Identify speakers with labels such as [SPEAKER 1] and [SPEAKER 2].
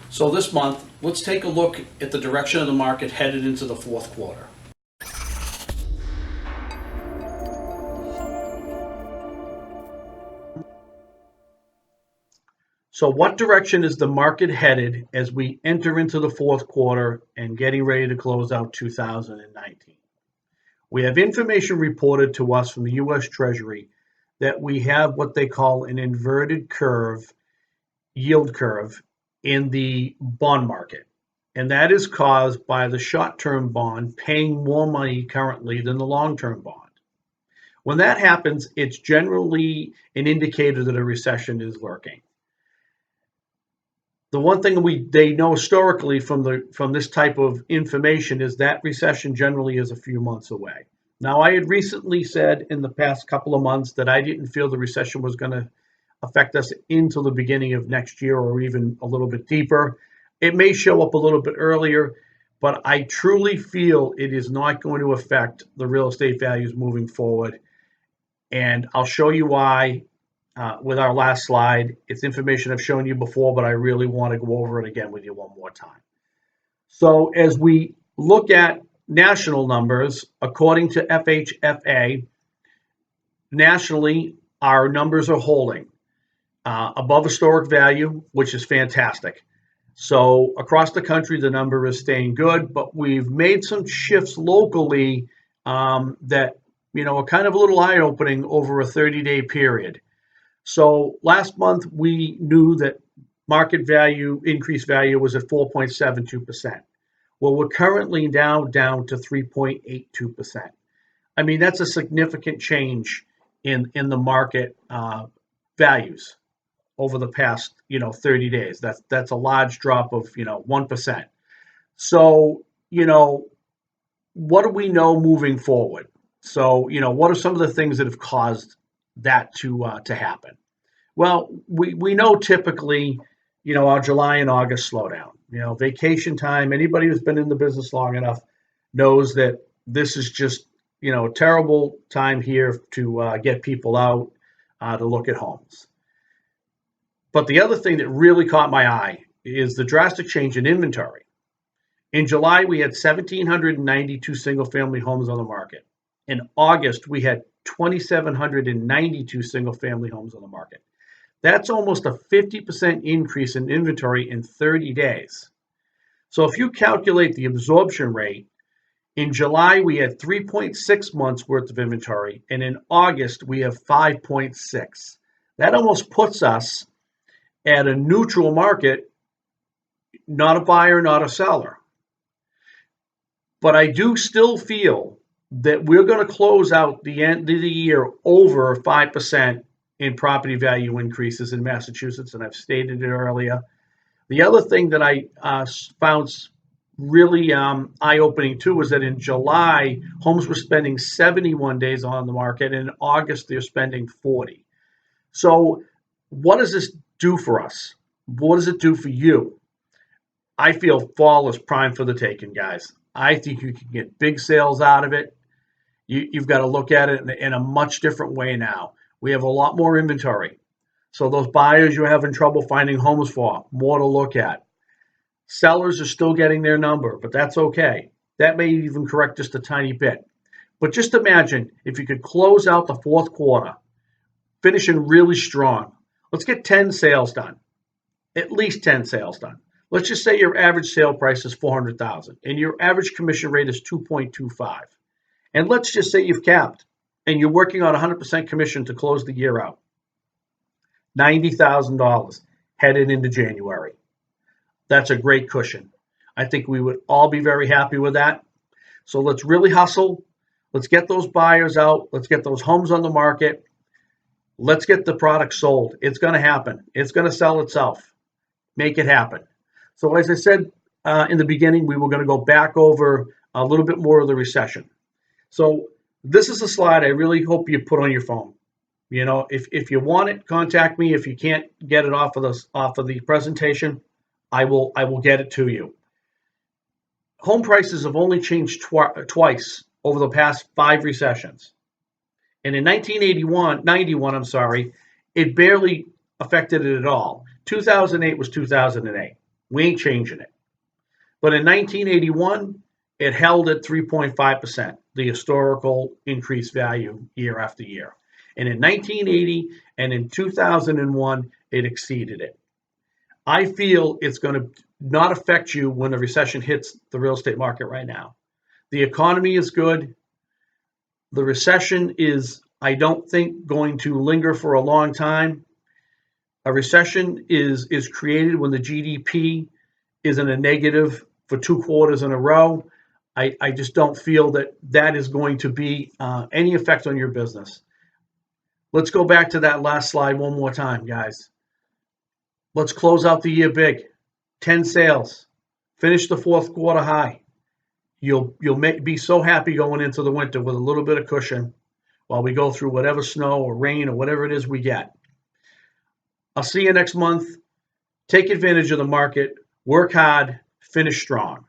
[SPEAKER 1] So this month, let's take a look at the direction of the market headed into the fourth quarter. So what direction is the market headed as we enter into the fourth quarter and getting ready to close out 2019? We have information reported to us from the US Treasury that we have what they call an inverted curve, yield curve, in the bond market. And that is caused by the short-term bond paying more money currently than the long-term bond. When that happens, it's generally an indicator that a recession is lurking. The one thing they know historically from this type of information is that recession generally is a few months away. Now, I had recently said in the past couple of months that I didn't feel the recession was going to affect us until the beginning of next year or even a little bit deeper. It may show up a little bit earlier, but I truly feel it is not going to affect the real estate values moving forward. And I'll show you why with our last slide. It's information I've shown you before, but I really want to go over it again with you one more time. So as we look at national numbers, according to FHFA, nationally, our numbers are holding above historic value, which is fantastic. So across the country, the number is staying good, but we've made some shifts locally that are kind of a little eye-opening over a 30-day period. So last month, we knew that market value, increased value was at 4.72%. Well, we're currently now down to 3.82%. I mean, that's a significant change in the market values over the past 30 days. That's a large drop of 1%. So what do we know moving forward? So what are some of the things that have caused that to happen? Well, we know typically our July and August slowdown. Vacation time. Anybody who's been in the business long enough knows that this is just a terrible time here to get people out to look at homes. But the other thing that really caught my eye is the drastic change in inventory. In July, we had 1,792 single-family homes on the market. In August, we had 2,792 single-family homes on the market. That's almost a 50% increase in inventory in 30 days. So if you calculate the absorption rate, in July, we had 3.6 months worth of inventory, and in August, we have 5.6. That almost puts us at a neutral market, not a buyer, not a seller. But I do still feel that we're going to close out the end of the year over 5% in property value increases in Massachusetts, and I've stated it earlier. The other thing that I found really eye-opening too was that in July, homes were spending 71 days on the market, and in August, they're spending 40. So what does this do for us? What does it do for you? I feel fall is prime for the taking, guys. I think you can get big sales out of it. You've got to look at it in a much different way now. We have a lot more inventory. So those buyers you're having trouble finding homes for, more to look at. Sellers are still getting their number, but that's okay. That may even correct just a tiny bit. But just imagine if you could close out the fourth quarter, finishing really strong. Let's get 10 sales done, at least 10 sales done. Let's just say your average sale price is $400,000 and your average commission rate is 2.25. And let's just say you've capped and you're working on 100% commission to close the year out. $90,000 headed into January. That's a great cushion. I think we would all be very happy with that. So let's really hustle. Let's get those buyers out. Let's get those homes on the market. Let's get the product sold. It's going to happen. It's going to sell itself. Make it happen. So as I said in the beginning, we were going to go back over a little bit more of the recession. So this is a slide I really hope you put on your phone. If you want it, contact me. If you can't get it off of the presentation, I will get it to you. Home prices have only changed twice over the past 5 recessions. And in 1991, it barely affected it at all. 2008 was 2008. We ain't changing it. But in 1981, it held at 3.5%, the historical increased value year after year. And in 1980 and in 2001, it exceeded it. I feel it's going to not affect you when the recession hits the real estate market right now. The economy is good. The recession is, I don't think, going to linger for a long time. A recession is created when the GDP is in a negative for 2 quarters in a row. I just don't feel that is going to be any effect on your business. Let's go back to that last slide one more time, guys. Let's close out the year big. 10 sales. Finish the fourth quarter high. You'll be so happy going into the winter with a little bit of cushion while we go through whatever snow or rain or whatever it is we get. I'll see you next month. Take advantage of the market. Work hard. Finish strong.